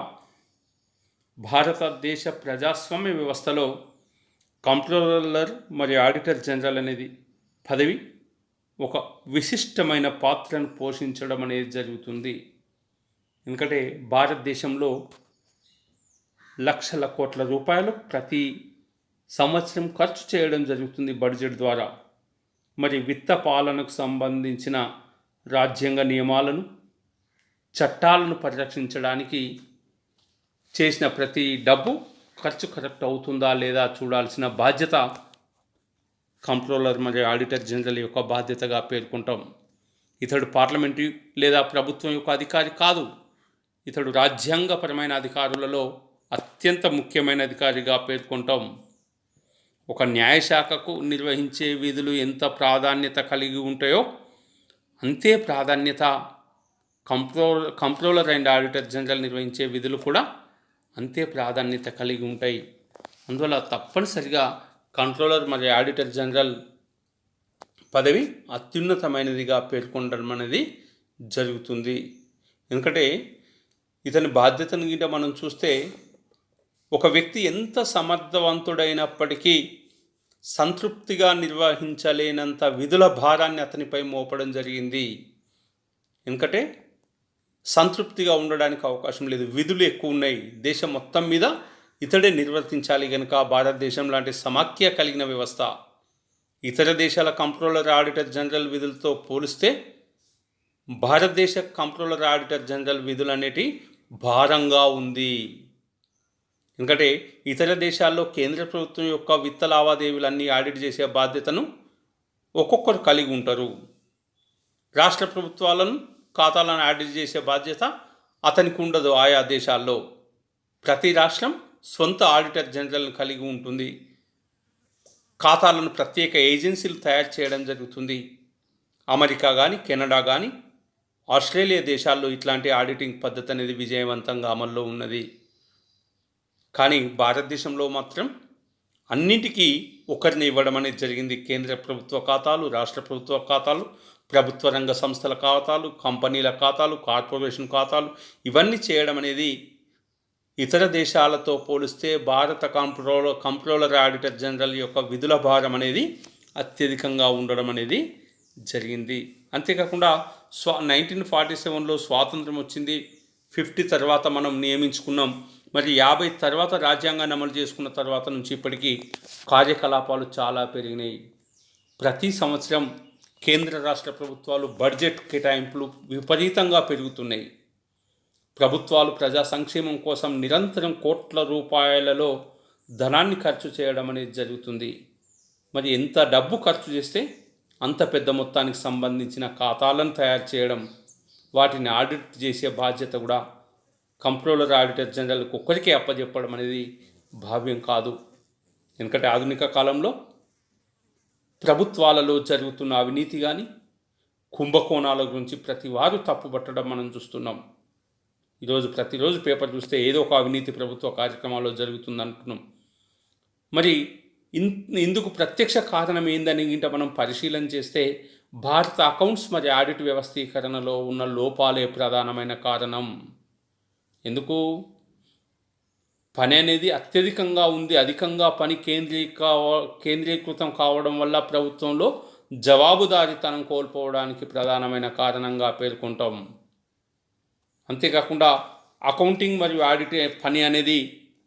భారతదేశ ప్రజాస్వామ్య వ్యవస్థలో కంప్ట్రోలర్ మరియు ఆడిటర్ జనరల్ అనేది పదవి ఒక విశిష్టమైన పాత్రను పోషించడం అనేది జరుగుతుంది. ఎందుకంటే భారతదేశంలో లక్షల కోట్ల రూపాయలు ప్రతి సంవత్సరం ఖర్చు చేయడం జరుగుతుంది బడ్జెట్ ద్వారా. మరి విత్త పాలనకు సంబంధించిన రాజ్యాంగ నియమాలను, చట్టాలను పరిరక్షించడానికి చేసిన ప్రతి డబ్బు ఖర్చు కరెక్ట్ అవుతుందా లేదా చూడాల్సిన బాధ్యత కంట్రోలర్ మరియు ఆడిటర్ జనరల్ యొక్క బాధ్యతగా పేర్కొంటాం. ఇతడు పార్లమెంటు లేదా ప్రభుత్వం యొక్క అధికారి కాదు. ఇతడు రాజ్యాంగపరమైన అధికారులలో అత్యంత ముఖ్యమైన అధికారిగా పేర్కొంటాం. ఒక న్యాయశాఖకు నిర్వహించే విధులు ఎంత ప్రాధాన్యత కలిగి ఉంటాయో అంతే ప్రాధాన్యత కంట్రోలర్ అండ్ ఆడిటర్ జనరల్ నిర్వహించే విధులు కూడా అంతే ప్రాధాన్యత కలిగి ఉంటాయి. అందువల్ల తప్పనిసరిగా కంట్రోలర్ మరియు ఆడిటర్ జనరల్ పదవి అత్యున్నతమైనదిగా పేర్కొనడం అనేది జరుగుతుంది. ఎందుకంటే ఇతని బాధ్యతను గిట్ట మనం చూస్తే ఒక వ్యక్తి ఎంత సమర్థవంతుడైనప్పటికీ సంతృప్తిగా నిర్వహించలేనంత విధుల భారాన్ని అతనిపై మోపడం జరిగింది. ఎందుకంటే సంతృప్తిగా ఉండడానికి అవకాశం లేదు, విధులు ఎక్కువ ఉన్నాయి, దేశం మొత్తం మీద ఇతడే నిర్వర్తించాలి. కనుక భారతదేశం లాంటి సమాఖ్య కలిగిన వ్యవస్థ ఇతర దేశాల కంట్రోలర్ ఆడిటర్ జనరల్ విధులతో పోలిస్తే భారతదేశ కంట్రోలర్ ఆడిటర్ జనరల్ విధులు అనేటి భారంగా ఉంది. ఎందుకంటే ఇతర దేశాల్లో కేంద్ర ప్రభుత్వం యొక్క విత్త లావాదేవీలన్నీ ఆడిట్ చేసే బాధ్యతను ఒక్కొక్కరు కలిగి ఉంటారు. రాష్ట్ర ప్రభుత్వాలను ఖాతాలను ఆడిట్ చేసే బాధ్యత అతనికి ఉండదు. ఆయా దేశాల్లో ప్రతి రాష్ట్రం సొంత ఆడిటర్ జనరల్ని కలిగి ఉంటుంది. ఖాతాలను ప్రత్యేక ఏజెన్సీలు తయారు చేయడం జరుగుతుంది. అమెరికా కానీ, కెనడా కానీ, ఆస్ట్రేలియా దేశాల్లో ఇట్లాంటి ఆడిటింగ్ పద్ధతి అనేది విజయవంతంగా అమల్లో ఉన్నది. కానీ భారతదేశంలో మాత్రం అన్నింటికీ ఒకరిని ఇవ్వడం అనేది జరిగింది. కేంద్ర ప్రభుత్వ ఖాతాలు, రాష్ట్ర ప్రభుత్వ ఖాతాలు, ప్రభుత్వ రంగ సంస్థల ఖాతాలు, కంపెనీల ఖాతాలు, కార్పొరేషన్ ఖాతాలు, ఇవన్నీ చేయడం అనేది ఇతర దేశాలతో పోలిస్తే భారత కంట్రోలర్ ఆడిటర్ జనరల్ యొక్క విధుల భారం అనేది అత్యధికంగా ఉండడం అనేది జరిగింది. అంతేకాకుండా 1947లో స్వాతంత్రం వచ్చింది, 50 తర్వాత మనం నియమించుకున్నాం. మరి 50 తర్వాత రాజ్యాంగాన్ని అమలు చేసుకున్న తర్వాత నుంచి ఇప్పటికీ కార్యకలాపాలు చాలా పెరిగినాయి. ప్రతి సంవత్సరం కేంద్ర రాష్ట్ర ప్రభుత్వాలు బడ్జెట్ కేటాయింపులు విపరీతంగా పెరుగుతున్నాయి. ప్రభుత్వాలు ప్రజా సంక్షేమం కోసం నిరంతరం కోట్ల రూపాయలలో ధనాన్ని ఖర్చు చేయడం అనేది జరుగుతుంది. మరి ఎంత డబ్బు ఖర్చు చేస్తే అంత పెద్ద మొత్తానికి సంబంధించిన ఖాతాలను తయారు చేయడం, వాటిని ఆడిట్ చేసే బాధ్యత కూడా కంట్రోలర్ ఆడిటర్ జనరల్కి ఒక్కరికే అప్పచెప్పడం అనేది భావ్యం కాదు. ఎందుకంటే ఆధునిక కాలంలో ప్రభుత్వాలలో జరుగుతున్న అవినీతి కానీ, కుంభకోణాల గురించి ప్రతి వారు తప్పుపట్టడం మనం చూస్తున్నాం. ప్రతిరోజు పేపర్ చూస్తే ఏదో ఒక అవినీతి ప్రభుత్వ కార్యక్రమాల్లో జరుగుతుంది అంటున్నాం. మరి ఇందుకు ప్రత్యక్ష కారణం ఏందని గింట మనం పరిశీలన చేస్తే భారత అకౌంట్స్ మరియు ఆడిట్ వ్యవస్థీకరణలో ఉన్న లోపాలే ప్రధానమైన కారణం. ఎందుకు? పని అనేది అత్యధికంగా ఉంది, అధికంగా పని కేంద్రీకృతం కావడం వల్ల ప్రభుత్వంలో జవాబుదారీతనం కోల్పోవడానికి ప్రధానమైన కారణంగా పేర్కొంటాం. అంతేకాకుండా అకౌంటింగ్ మరియు ఆడిట్ పని అనేది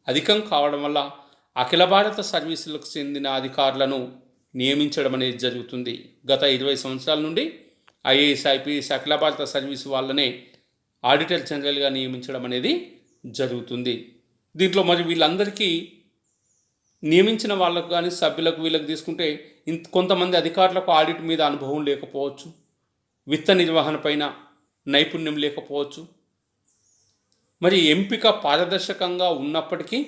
అధికం కావడం వల్ల అఖిల భారత సర్వీసులకు చెందిన అధికారులను నియమించడం అనేది జరుగుతుంది. గత 20 సంవత్సరాల నుండి ఐఏఎస్, ఐపీఎస్, అఖిల భారత సర్వీసు వాళ్ళనే ఆడిటర్ జనరల్గా నియమించడం అనేది జరుగుతుంది. దీంట్లో మరి వీళ్ళందరికీ నియమించిన వాళ్ళకు కానీ, సభ్యులకు, వీళ్ళకి తీసుకుంటే కొంతమంది అధికారులకు ఆడిట్ మీద అనుభవం లేకపోవచ్చు, విత్త నిర్వహణ పైన నైపుణ్యం లేకపోవచ్చు. మరి ఎంపిక పారదర్శకంగా ఉన్నప్పటికీ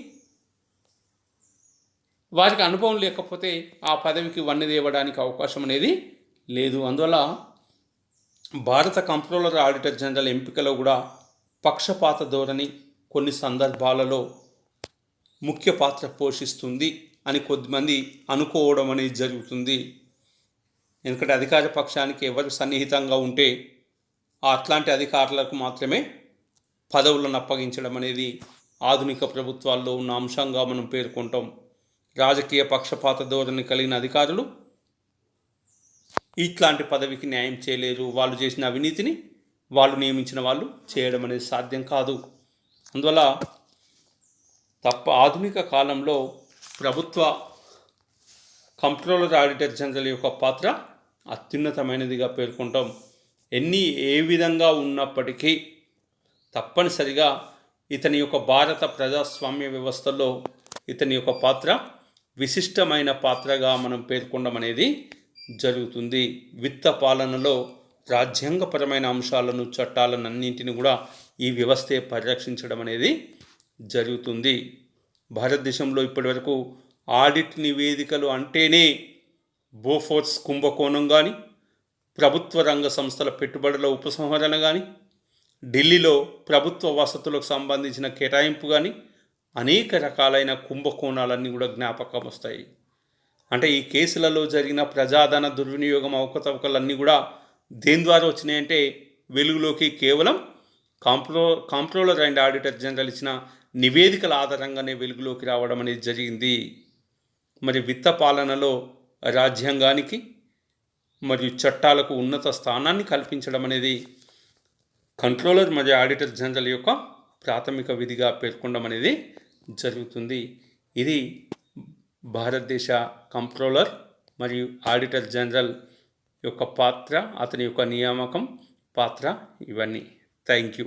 వారికి అనుభవం లేకపోతే ఆ పదవికి వన్నెదేవడానికి అవకాశం అనేది లేదు. అందువల్ల భారత కంట్రోలర్ ఆడిటర్ జనరల్ ఎంపికలో కూడా పక్షపాత ధోరణి కొన్ని సందర్భాలలో ముఖ్య పాత్ర పోషిస్తుంది అని కొద్దిమంది అనుకోవడం అనేది జరుగుతుంది. ఎందుకంటే అధికార పక్షానికి ఎవరు సన్నిహితంగా ఉంటే అట్లాంటి అధికారులకు మాత్రమే పదవులను అప్పగించడం అనేది ఆధునిక ప్రభుత్వాల్లో ఉన్న అంశంగా మనం పేర్కొంటాం. రాజకీయ పక్షపాత ధోరణి కలిగిన అధికారులు ఇట్లాంటి పదవికి న్యాయం చేయలేరు. వాళ్ళు చేసిన అవినీతిని వాళ్ళు నియమించిన వాళ్ళు చేయడం అనేది సాధ్యం కాదు. అందువల్ల ఆధునిక కాలంలో ప్రభుత్వ కంప్ట్రోలర్ ఆడిటర్ జనరల్ యొక్క పాత్ర అత్యున్నతమైనదిగా పేర్కొంటాం. ఏ విధంగా ఉన్నప్పటికీ తప్పనిసరిగా ఇతని యొక్క భారత ప్రజాస్వామ్య వ్యవస్థలో ఇతని యొక్క పాత్ర విశిష్టమైన పాత్రగా మనం పేర్కొనడం అనేది జరుగుతుంది. విత్త పాలనలో రాజ్యాంగపరమైన అంశాలను, చట్టాలను అన్నింటిని కూడా ఈ వ్యవస్థే పరిరక్షించడం అనేది జరుగుతుంది. భారతదేశంలో ఇప్పటివరకు ఆడిట్ నివేదికలు అంటేనే బోఫోర్స్ కుంభకోణం కానీ, ప్రభుత్వ రంగ సంస్థల పెట్టుబడుల ఉపసంహరణ కానీ, ఢిల్లీలో ప్రభుత్వ వసతులకు సంబంధించిన కేటాయింపు కానీ, అనేక రకాలైన కుంభకోణాలన్నీ కూడా జ్ఞాపకం వస్తాయి. అంటే ఈ కేసులలో జరిగిన ప్రజాధన దుర్వినియోగం, అవకతవకలన్నీ కూడా దేని ద్వారా వచ్చినాయంటే వెలుగులోకి కేవలం కాంప్ట్రోలర్ అండ్ ఆడిటర్ జనరల్ ఇచ్చిన నివేదికల ఆధారంగానే వెలుగులోకి రావడం అనేది జరిగింది. మరి విత్త పాలనలో రాజ్యాంగానికి మరియు చట్టాలకు ఉన్నత స్థానాన్ని కల్పించడం అనేది కంట్రోలర్ మరియు ఆడిటర్ జనరల్ యొక్క ప్రాథమిక విధిగా పేర్కొనడం అనేది జరుగుతుంది. ఇది భారతదేశ కంట్రోలర్ మరియు ఆడిటర్ జనరల్ యొక్క పాత్ర, అతని యొక్క నియామకం పాత్ర, ఇవన్నీ. Thank you.